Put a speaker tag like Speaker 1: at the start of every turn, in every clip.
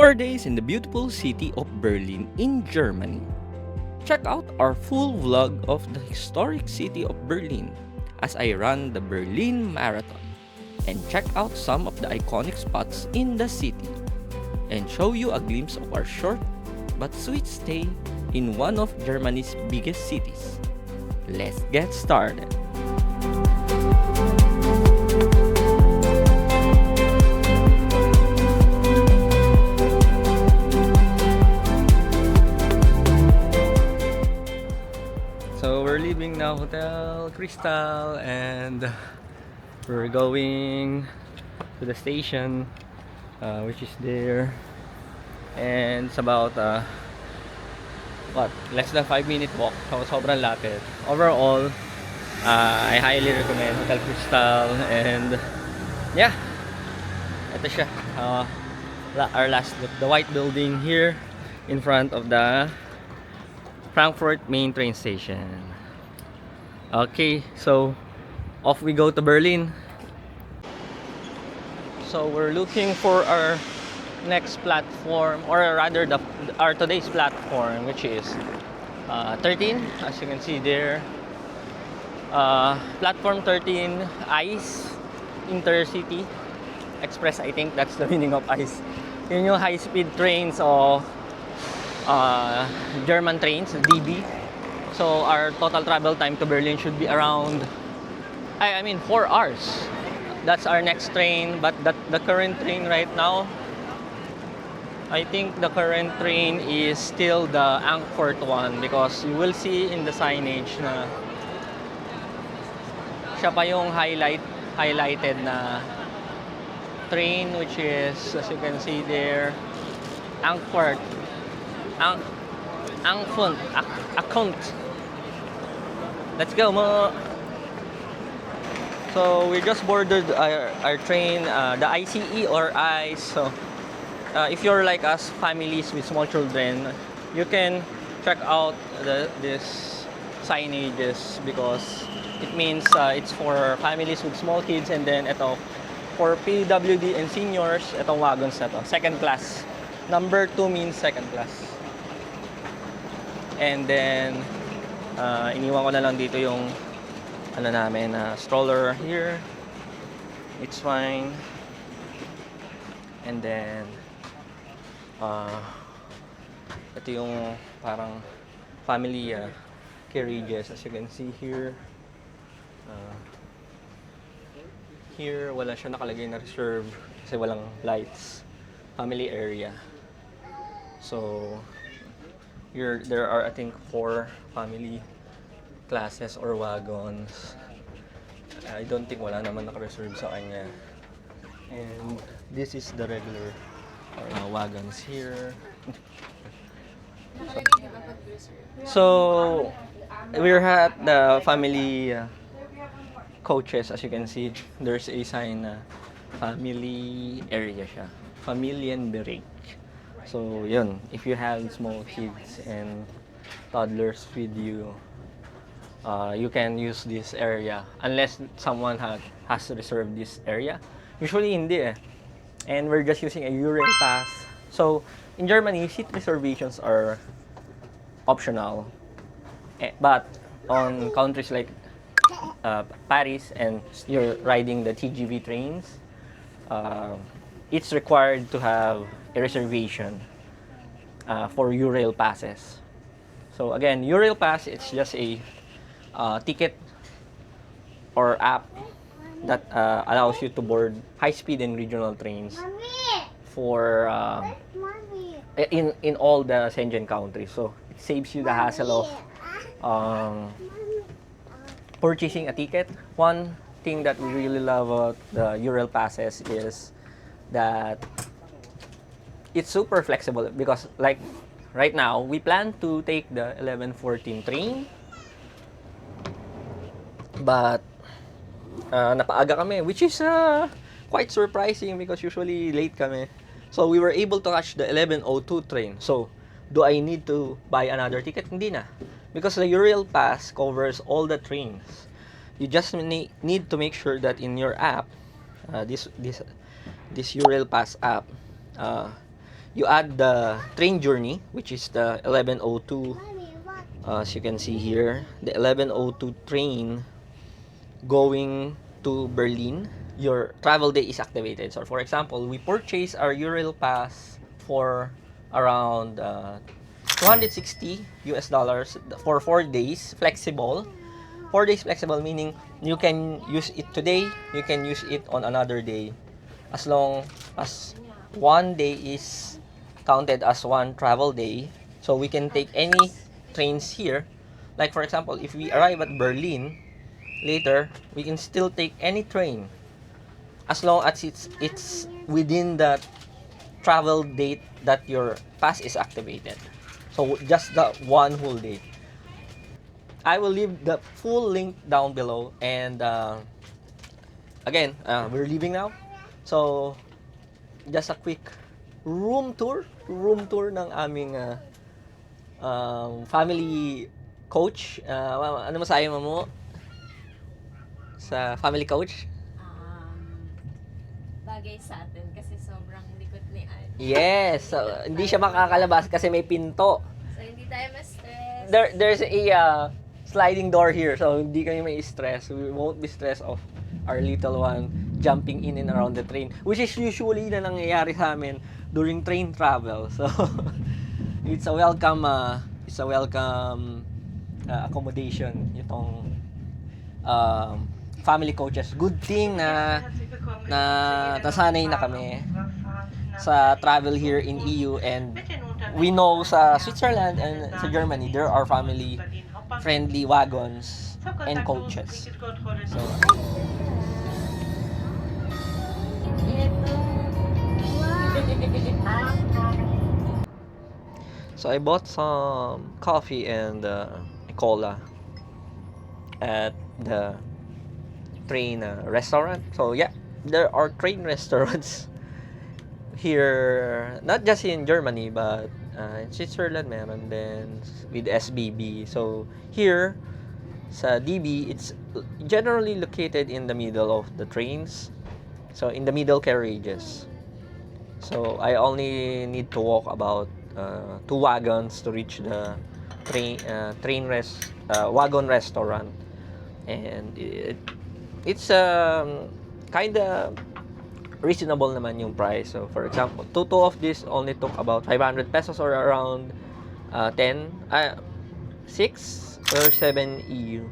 Speaker 1: more days in the beautiful city of Berlin in Germany. Check out our full vlog of the historic city of Berlin as I run the Berlin Marathon and check out some of the iconic spots in the city and show you a glimpse of our short but sweet stay in one of Germany's biggest cities. Let's get started. So we're leaving now Hotel Crystal and we're going to the station which is there, and it's about less than 5-minute walk, so sobrang lapit. Overall, I highly recommend Hotel Crystal, and yeah, ito siya, our last look, the white building here in front of the Frankfurt main train station. Okay, so off we go to Berlin. So we're looking for our next platform, or rather our today's platform, which is 13, as you can see there. Platform 13, ICE, Intercity Express, I think that's the meaning of ICE. Yun yung high-speed trains o German trains, DB. So our total travel time to Berlin should be around, I mean 4 hours. That's our next train, but the current train right now, I think the current train is still the Frankfurt one, because you will see in the signage na siya pa yung highlighted na train, which is, as you can see there, Frankfurt. Account. Let's go mo. So we just boarded our train, the ICE or ICE. So if you're like us, families with small children, you can check out this signages, because it means it's for families with small kids, and then ito for PWD and seniors, itong wagons na to, second class. Number 2 means second class. And then iniwan ko na lang dito yung ano namin, stroller here. It's fine. And then ito yung parang family carriages, as you can see here. Here wala siya nakalagay na reserve kasi walang lights. Family area. So here there are, I think, 4 family classes or wagons. I don't think wala naman naka-reserve sa kanya. And this is the regular wagons here. So we're at the family coaches. As you can see, there's a sign na family area siya. Familienbereich. So yun, if you have small kids and toddlers with you, you can use this area unless someone has reserved this area. Usually hindi eh. And we're just using a Euro pass. So in Germany, seat reservations are optional. But on countries like Paris, and you're riding the TGV trains, it's required to have a reservation for Eurail passes. So again, Eurail pass, it's just a ticket or app that allows you to board high-speed and regional trains for in all the Schengen countries. So it saves you the hassle of purchasing a ticket. One thing that we really love about the Eurail passes is that it's super flexible, because like right now we plan to take the 11:14 train, but napaaga kami, which is quite surprising because usually late kami. So we were able to catch the 11:02 train. So do I need to buy another ticket? Hindi na, because the Eurail pass covers all the trains. You just need to make sure that in your app, this Eurail pass app, You add the train journey, which is the 1102. As you can see here, the 1102 train going to Berlin. Your travel day is activated. So, for example, we purchase our Euro pass for around 260 US dollars for 4 days, flexible. 4 days flexible, meaning you can use it today, you can use it on another day, as long as one day is counted as one travel day. So we can take any trains here. Like for example, if we arrive at Berlin later, we can still take any train as long as it's within the travel date that your pass is activated. So just the one whole day. I will leave the full link down below. And again, we're leaving now. So just a quick room tour ng aming family coach. Ano masabi mo sa family coach?
Speaker 2: Bagay sa atin kasi sobrang likod ni Anne.
Speaker 1: Yes, so, hindi siya makakalabas kasi may pinto.
Speaker 2: So hindi tayo ma-stress.
Speaker 1: There's a sliding door here, so hindi kami may stress. We won't be stressed of our little one jumping in and around the train, which is usually na nangyayari sa amin during train travel. So it's a welcome accommodation itong family coaches. Good thing na nasanay na kami sa travel here in EU, and we know sa Switzerland and sa Germany there are family friendly wagons and coaches. So I bought some coffee and a cola at the train restaurant. So yeah, there are train restaurants here, not just in Germany, but in Switzerland meron din with SBB. So here sa DB, it's generally located in the middle of the trains, so in the middle carriages. So I only need to walk about 2 wagons to reach the wagon restaurant, and it's kind of reasonable naman yung price. So for example, two of this only took about 500 pesos, or around 6 or 7 EU,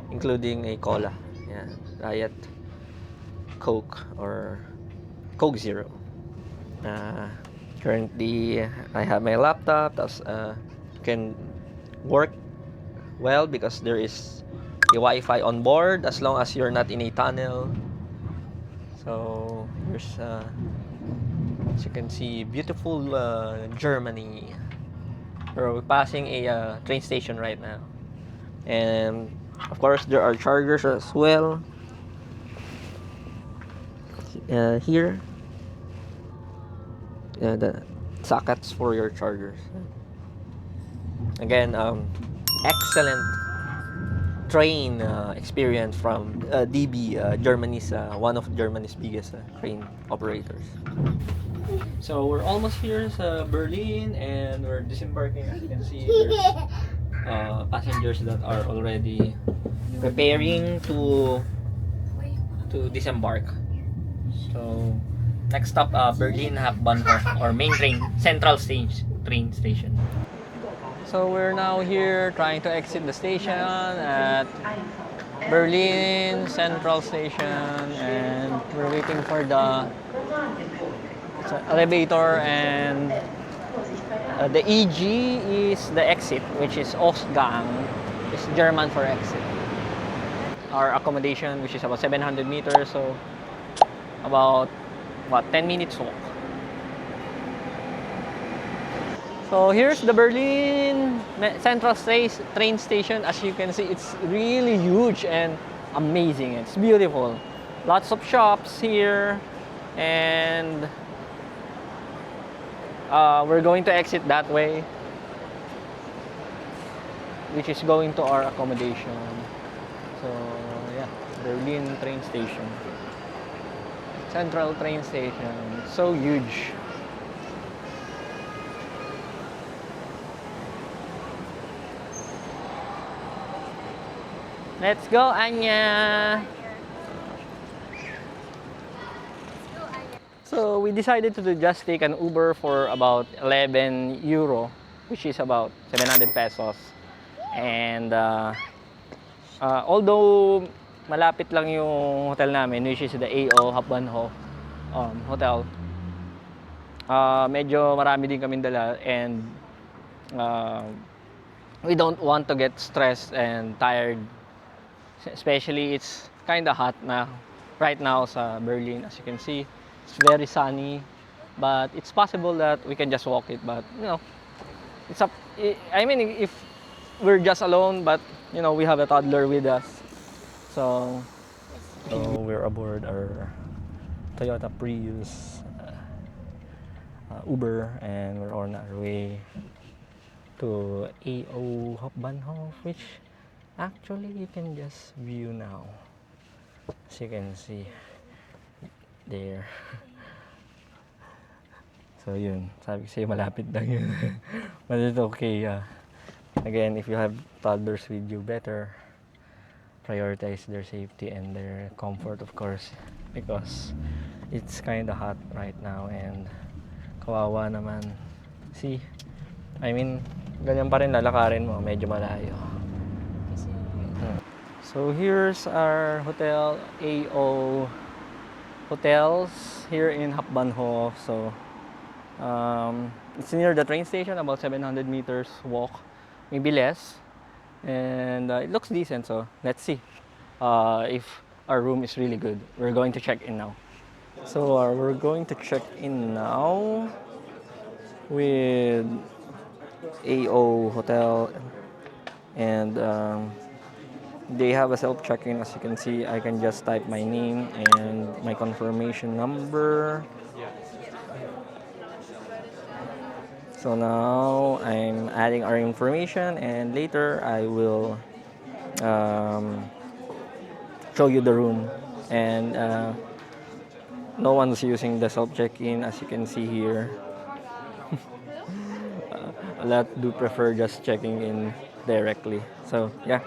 Speaker 1: including a cola, yeah, Diet Coke or Coke Zero. Currently I have my laptop, can work well because there is a Wi-Fi on board as long as you're not in a tunnel. So here's as you can see, beautiful Germany. We're passing a train station right now, and of course there are chargers as well here. The sockets for your chargers. Again, excellent train experience from DB, one of Germany's biggest train operators. So we're almost here sa Berlin, and we're disembarking. As you can see, there's passengers that are already preparing to disembark. So next stop, Berlin Hauptbanhof, or main central train station. So we're now here trying to exit the station at Berlin Central Station, and we're waiting for the elevator, and the EG is the exit, which is Ausgang, is German for exit. Our accommodation, which is about 700 meters, so about 10 minutes walk. So here's the Berlin Central train station. As you can see, it's really huge and amazing. It's beautiful. Lots of shops here, and we're going to exit that way, which is going to our accommodation. So yeah, Berlin train station. Central train station. It's so huge. Let's go, Anya! So we decided to just take an Uber for about 11 euro, which is about 700 pesos. And although malapit lang yung hotel namin, which is the AO Hauptbanhof hotel, medyo marami din kaming dala, and uh, we don't want to get stressed and tired. Especially it's kind of hot na right now sa Berlin. As you can see, it's very sunny, but it's possible that we can just walk it. But you know, it's up. I mean, if we're just alone, but you know, we have a toddler with us, so we're aboard our Toyota Prius Uber, and we're on our way to AO Hauptbahnhof, which actually you can just view now, as you can see there. So yun, sabi ko sa'yo malapit lang yun. But it's okay. Again, if you have toddlers with you, better prioritize their safety and their comfort, of course, because it's kind of hot right now, and kawawa naman. See, I mean, ganyan pa rin lalakarin mo, medyo malayo. So here's our hotel, AO Hotels here in Hauptbahnhof. So it's near the train station, about 700 meters walk, maybe less, and it looks decent. So let's see if our room is really good. We're going to check in now. So we're going to check in now with AO Hotel, and they have a self check-in. As you can see, I can just type my name and my confirmation number. So now I'm adding our information, and later I will show you the room. And no one's using the self check-in, as you can see here. A lot do prefer just checking in directly. So yeah.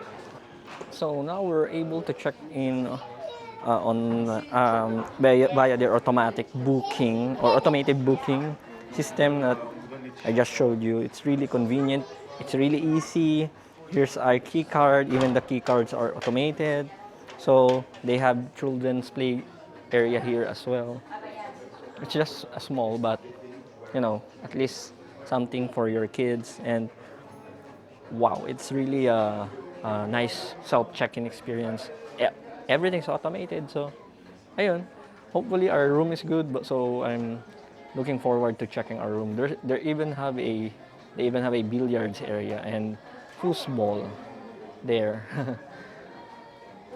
Speaker 1: So now we're able to check in via their automatic booking or automated booking system that I just showed you. It's really convenient. It's really easy. Here's our key card. Even the key cards are automated. So they have children's play area here as well. It's just a small, but you know, at least something for your kids. And wow, it's really a nice self-check-in experience. Yeah, everything's automated, so ayun. Hopefully our room is good, but so I'm looking forward to checking our room. They even have a billiards area and foosball there.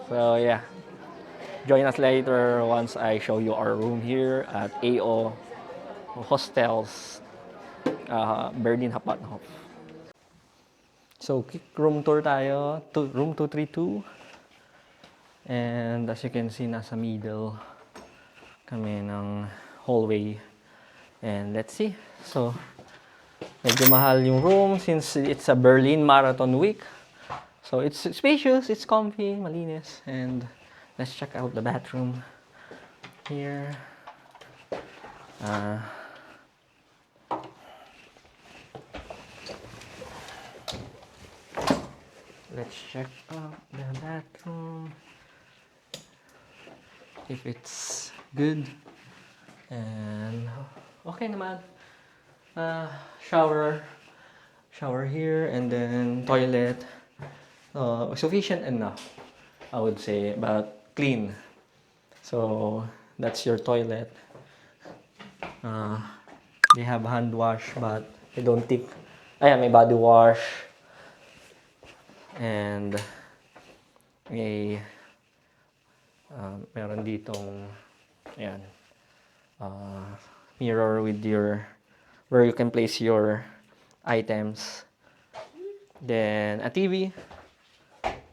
Speaker 1: So yeah, join us later once I show you our room here at AO Hostels, Berlin Hauptbahnhof. So, quick room tour tayo, to room 232. And as you can see, nasa middle kami ng hallway. And let's see. So, medyo mahal yung room since it's a Berlin Marathon week. So, it's spacious, it's comfy, malinis. And let's check out the bathroom here. Let's check out the bathroom if it's good, and okay naman. Shower here, and then toilet. Sufficient enough, I would say, but clean. So that's your toilet. They have hand wash, but I don't think. Ayan, may body wash. And meron ditong ayan, mirror with where you can place your items. Then a TV.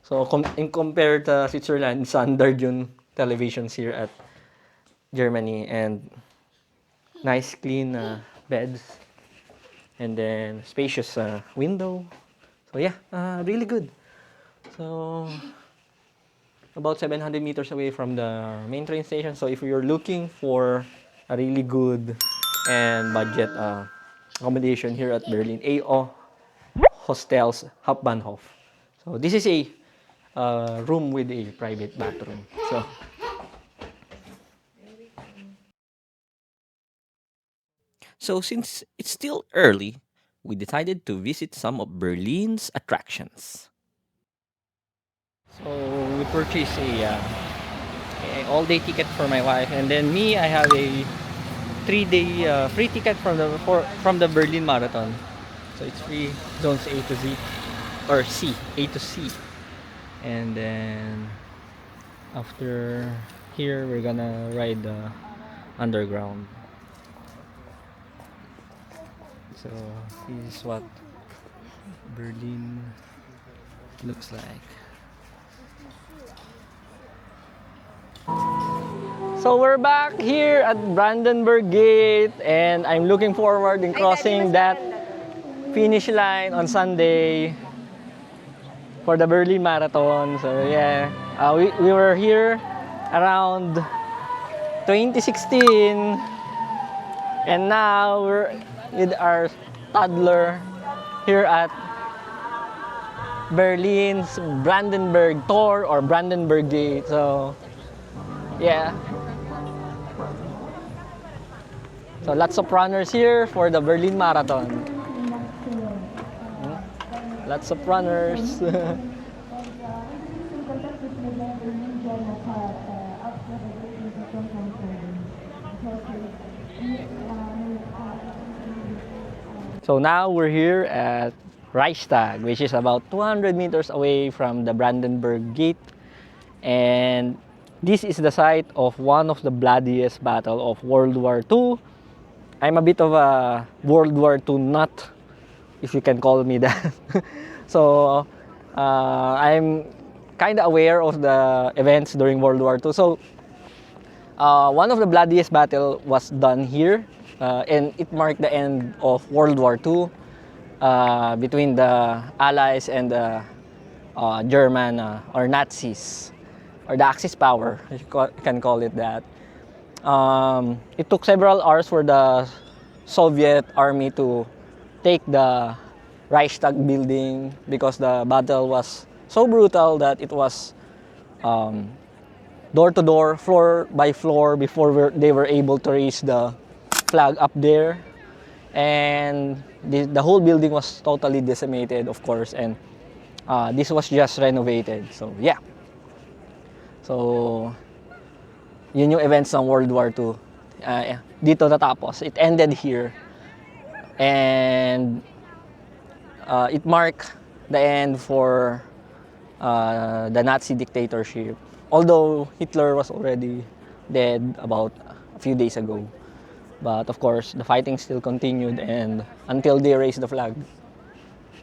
Speaker 1: So in compared to Switzerland, standard yung televisions here at Germany, and nice clean beds, and then spacious window. So yeah, really good. So about 700 meters away from the main train station. So if you're looking for a really good and budget accommodation here at Berlin, AO Hostels Hauptbanhof. So this is a room with a private bathroom. So since it's still early, we decided to visit some of Berlin's attractions. So we purchased a all-day ticket for my wife, and then me, I have a 3-day free ticket from the Berlin Marathon. So it's free zones A to Z or C, A to C, and then after here we're gonna ride the underground. So this is what Berlin looks like. So we're back here at Brandenburg Gate, and I'm looking forward in crossing that finish line on Sunday for the Berlin Marathon. So yeah, we were here around 2016, and now we're with our toddler here at Berlin's Brandenburg Tor or Brandenburg Gate. So yeah. So lots of runners here for the Berlin Marathon. Lots of runners. So now we're here at Reichstag, which is about 200 meters away from the Brandenburg Gate. And this is the site of one of the bloodiest battle of World War II. I'm a bit of a World War II nut, if you can call me that. So I'm kind of aware of the events during World War II. So one of the bloodiest battle was done here, and it marked the end of World War II between the Allies and the German or Nazis, or the Axis power, you can call it that. It took several hours for the Soviet army to take the Reichstag Building because the battle was so brutal that it was door to door, floor by floor before they were able to raise the flag up there. And the whole building was totally decimated, of course, and this was just renovated. So yeah. So yun yung events ng World War II. Dito natapos. It ended here. And it marked the end for the Nazi dictatorship. Although Hitler was already dead about a few days ago. But of course, the fighting still continued and until they raised the flag.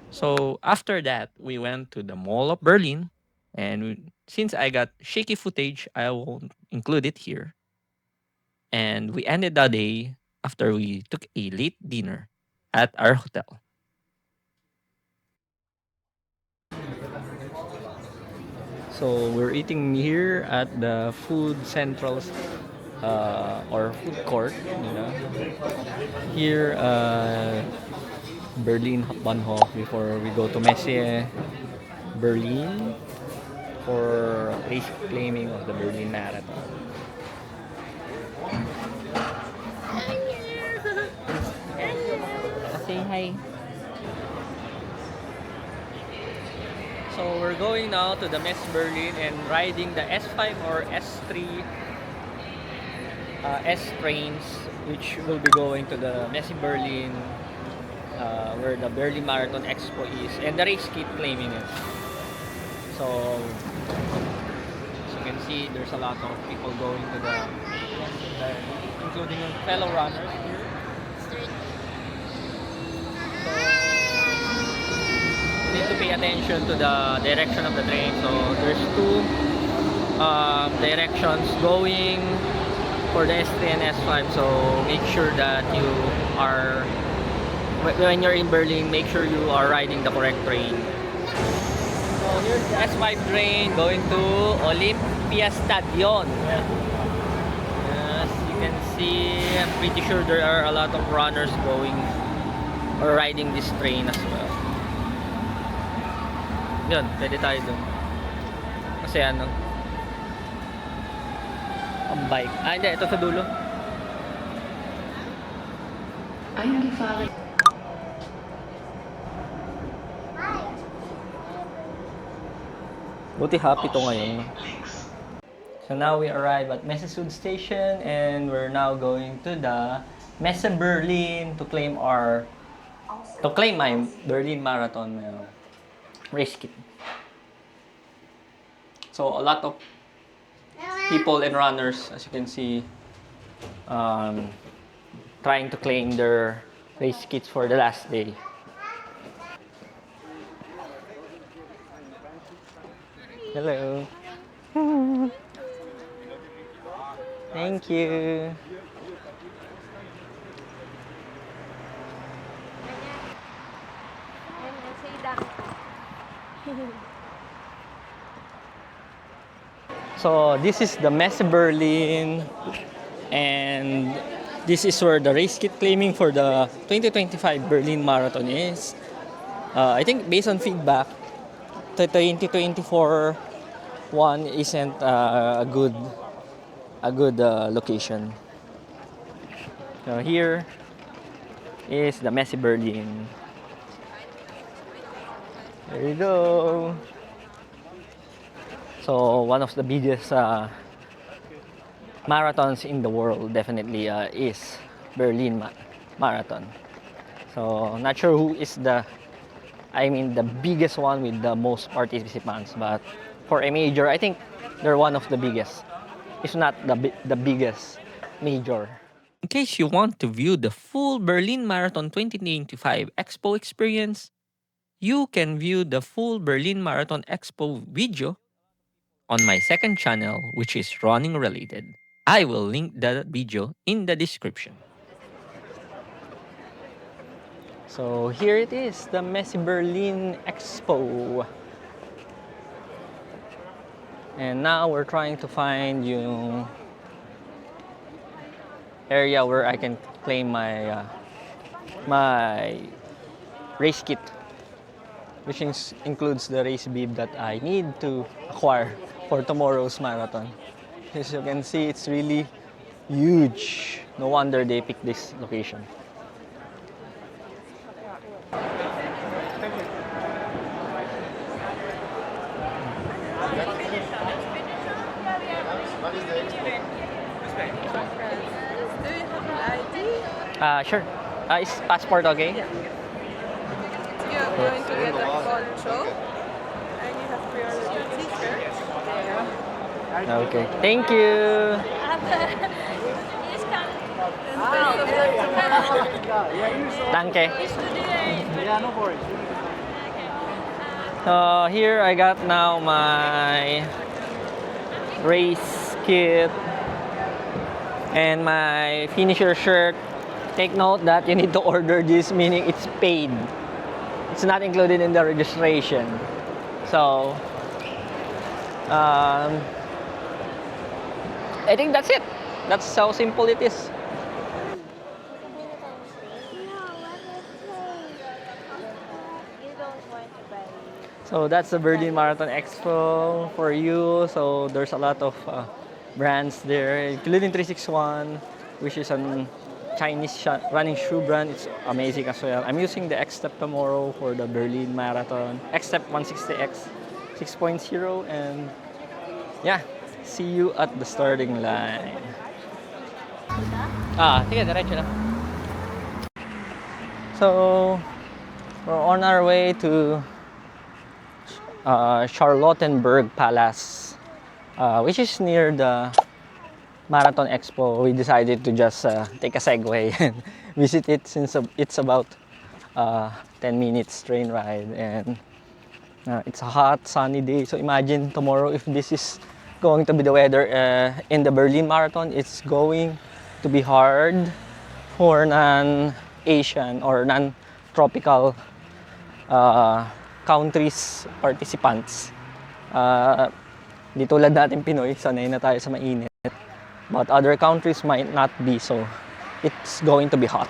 Speaker 1: So after that, we went to the Mall of Berlin. And since I got shaky footage, I won't include it here. And we ended the day after we took a late dinner at our hotel. So we're eating here at the Food Central or food court. Here, Berlin Hauptbahnhof before we go to Messe Berlin for race claiming of the Berlin Marathon. Say hi. So we're going now to the Messe Berlin and riding the S5 or S3 S trains, which will be going to the Messe Berlin, where the Berlin Marathon Expo is, and the race keep claiming it. So as you can see, there's a lot of people going to the including fellow runners here. So you need to pay attention to the direction of the train. So there's two directions going for the S3 and S5. So make sure that you are, when you're in Berlin, make sure you are riding the correct train. So here's the S5 train going to Olympia Stadion. As you can see, I'm pretty sure there are a lot of runners going or riding this train as well. Yun, pwede tayo doon. Kasi ano, ang bike. Ah, hindi, ito sa dulo.
Speaker 3: Eingefahren.
Speaker 1: Buti happy to ngayon. So now we arrive at Messe Station and we're now going to the Messe Berlin to claim my Berlin Marathon race kit. So a lot of people and runners, as you can see, trying to claim their race kits for the last day. Hello. Thank you. So this is the Messe Berlin, and this is where the race kit claiming for the 2025 Berlin Marathon is. I think based on feedback, the 2024 one isn't a good location. So here is the Messe Berlin. There you go. So one of the biggest marathons in the world definitely is Berlin Marathon. So not sure who is the biggest one with the most participants, but for a major, I think they're one of the biggest, if not the biggest major. In case you want to view the full Berlin Marathon 2025 Expo experience, you can view the full Berlin Marathon Expo video on my second channel, which is running related. I will link the video in the description. So here it is, the Messe Berlin Expo. And now we're trying to find yung area where I can claim my my race kit, which includes the race bib that I need to acquire for tomorrow's marathon. As you can see, it's really huge. No wonder they picked this location. Sure. Is passport okay?
Speaker 4: Yeah. You're going to get a poncho and you have to wear your t-shirt.
Speaker 1: Okay. Thank you. Danke. Here I got now my race kit and my finisher shirt. Take note that you need to order this, meaning it's paid. It's not included in the registration. So, I think that's it. That's how simple it is. So that's the Berlin Marathon Expo for you. So there's a lot of brands there, including 361, which is a Chinese running shoe brand. It's amazing as well. I'm using the X-Step tomorrow for the Berlin Marathon. X-Step 160X 6.0, and yeah, see you at the starting line. Sige, diretso na. So, we're on our way to Charlottenburg Palace, which is near the Marathon Expo. We decided to just take a Segway and visit it since it's about 10 minutes train ride, and it's a hot sunny day. So imagine tomorrow if this is going to be the weather in the Berlin Marathon. It's going to be hard for non-Asian or non-tropical countries participants. Di tulad natin Pinoy, sanay na tayo sa mainit. But other countries might not be, so it's going to be hot.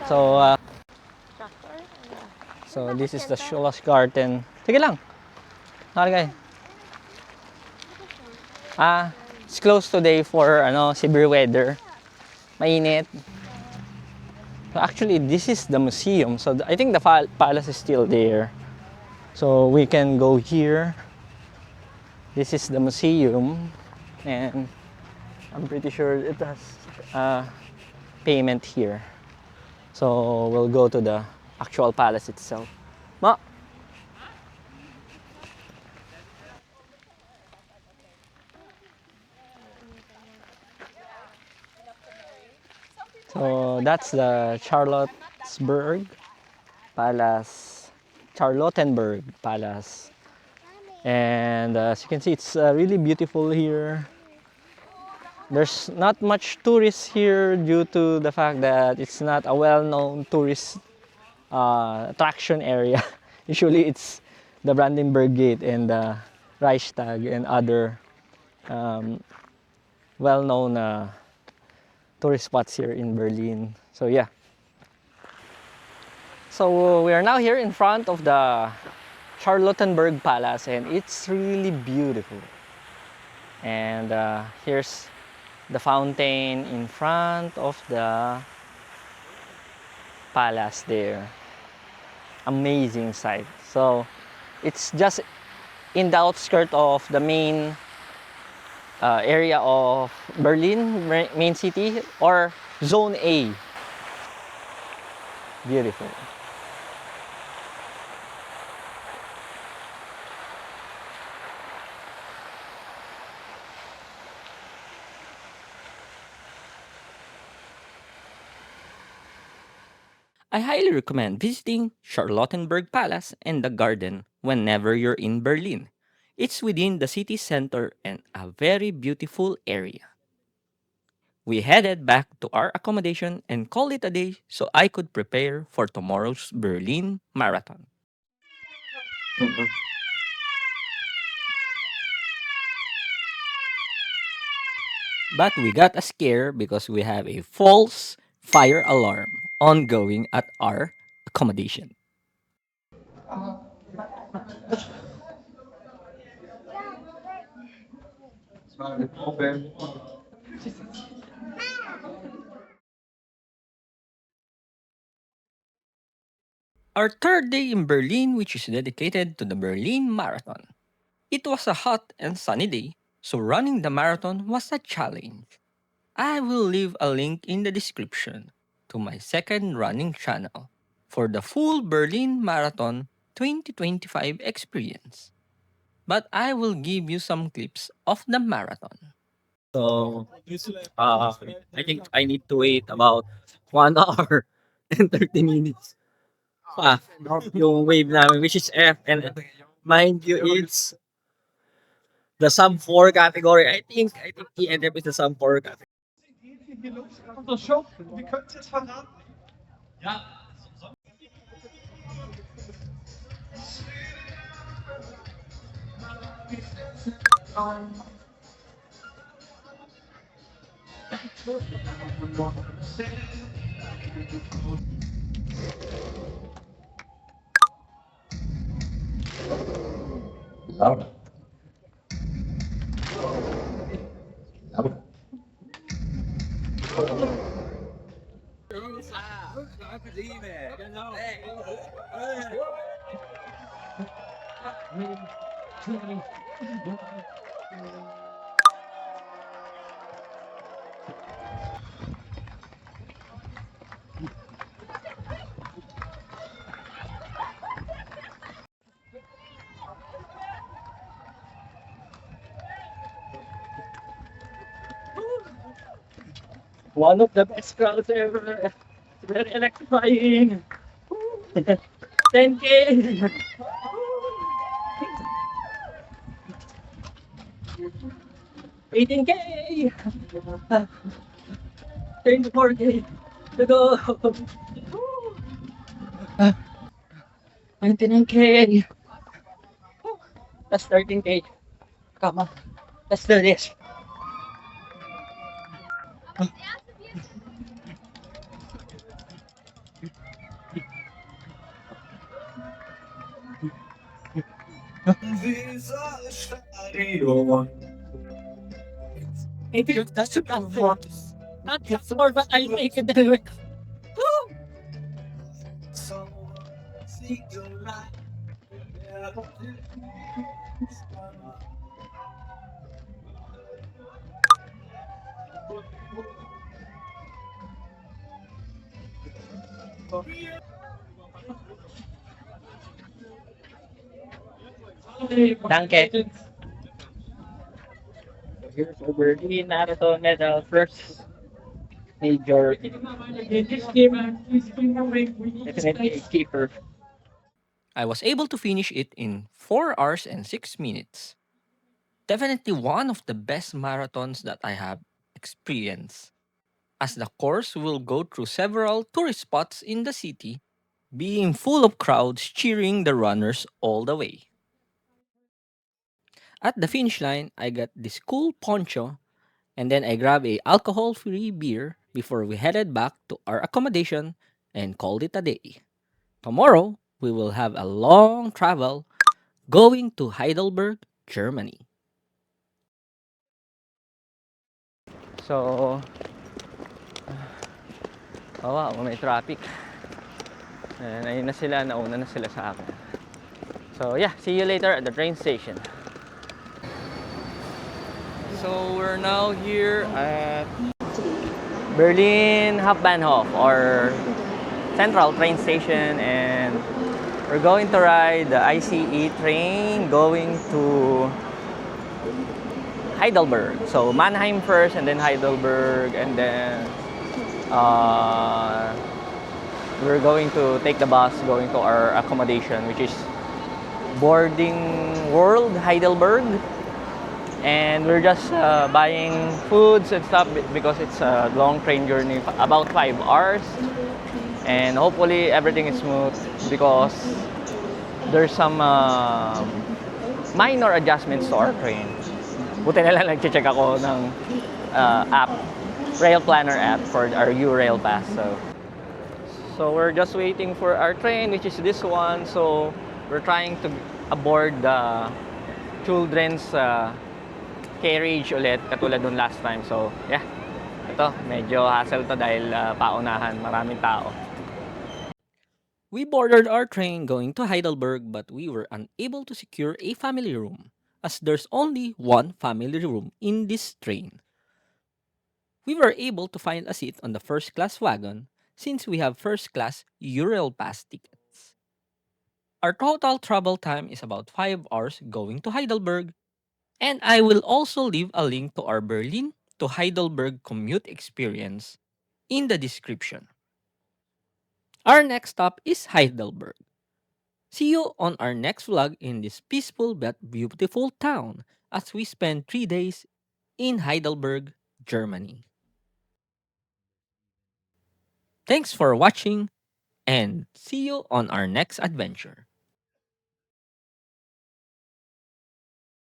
Speaker 1: So this is the Schlossgarten. Sige lang. Nakalagay. It's closed today for severe weather. Mainit. So actually, this is the museum. So I think the palace is still there. So we can go here. This is the museum, and I'm pretty sure it has payment here. So we'll go to the actual palace itself. Ma! So that's the Charlottenburg Palace. And as you can see, it's really beautiful here. There's not much tourists here due to the fact that it's not a well-known tourist attraction area. Usually it's the Brandenburg Gate and the Reichstag and other well-known tourist spots here in Berlin. So yeah. So we are now here in front of the Charlottenburg Palace, and it's really beautiful. And here's the fountain in front of the palace there. Amazing sight. So it's just in the outskirts of the main area of Berlin, main city, or Zone A. Beautiful. I highly recommend visiting Charlottenburg Palace and the garden whenever you're in Berlin. It's within the city center and a very beautiful area. We headed back to our accommodation and called it a day so I could prepare for tomorrow's Berlin Marathon. But we got a scare because we have a false fire alarm ongoing at our accommodation. Our third day in Berlin, which is dedicated to the Berlin Marathon. It was a hot and sunny day, so running the marathon was a challenge. I will leave a link in the description to my second running channel for the full Berlin Marathon 2025 experience. But I will give you some clips of the marathon. So, I think I need to wait about 1 hour and 30 minutes. Yung wave namin, which is F, and mind you, it's the sub 4 category. I think ENF is the sub 4 category. One of the best crowds ever. It's very electrifying. 10K. 18K. 24K to go. 99K. That's 13K. Come on. Let's do this. Maybe that's a bad for not just more, but I make it do it. Danke. Here's a Berlin Marathon medal, first major. Definitely a keeper. I was able to finish it in 4 hours and 6 minutes. Definitely one of the best marathons that I have experienced, as the course will go through several tourist spots in the city, being full of crowds cheering the runners all the way. At the finish line, I got this cool poncho and then I grabbed a alcohol-free beer before we headed back to our accommodation and called it a day. Tomorrow, we will have a long travel going to Heidelberg, Germany. So, oh wow, may traffic. And ayun na sila, nauna na sila sa akin. So yeah, see you later at the train station. So we're now here at Berlin Hauptbanhof, or Central Train Station, and we're going to ride the ICE train going to Heidelberg. So Mannheim first, and then Heidelberg, and then we're going to take the bus going to our accommodation, which is Boarding World Heidelberg. And we're just buying foods and stuff because it's a long train journey, about 5 hours. And hopefully everything is smooth because there's some minor adjustments to our train. Buti na lang nag-check ako ng app, Rail Planner app for our U-Rail Pass. So we're just waiting for our train, which is this one. So we're trying to aboard the children's carriage ulit, katulad nung last time. So yeah, ito, medyo hassle to dahil paunahan, maraming tao. We boarded our train going to Heidelberg, but we were unable to secure a family room, as there's only one family room in this train. We were able to find a seat on the first class wagon since we have first class Eurail Pass tickets. Our total travel time is about 5 hours going to Heidelberg, and I will also leave a link to our Berlin to Heidelberg commute experience in the description. Our next stop is Heidelberg. See you on our next vlog in this peaceful but beautiful town as we spend 3 days in Heidelberg, Germany. Thanks for watching and see you on our next adventure.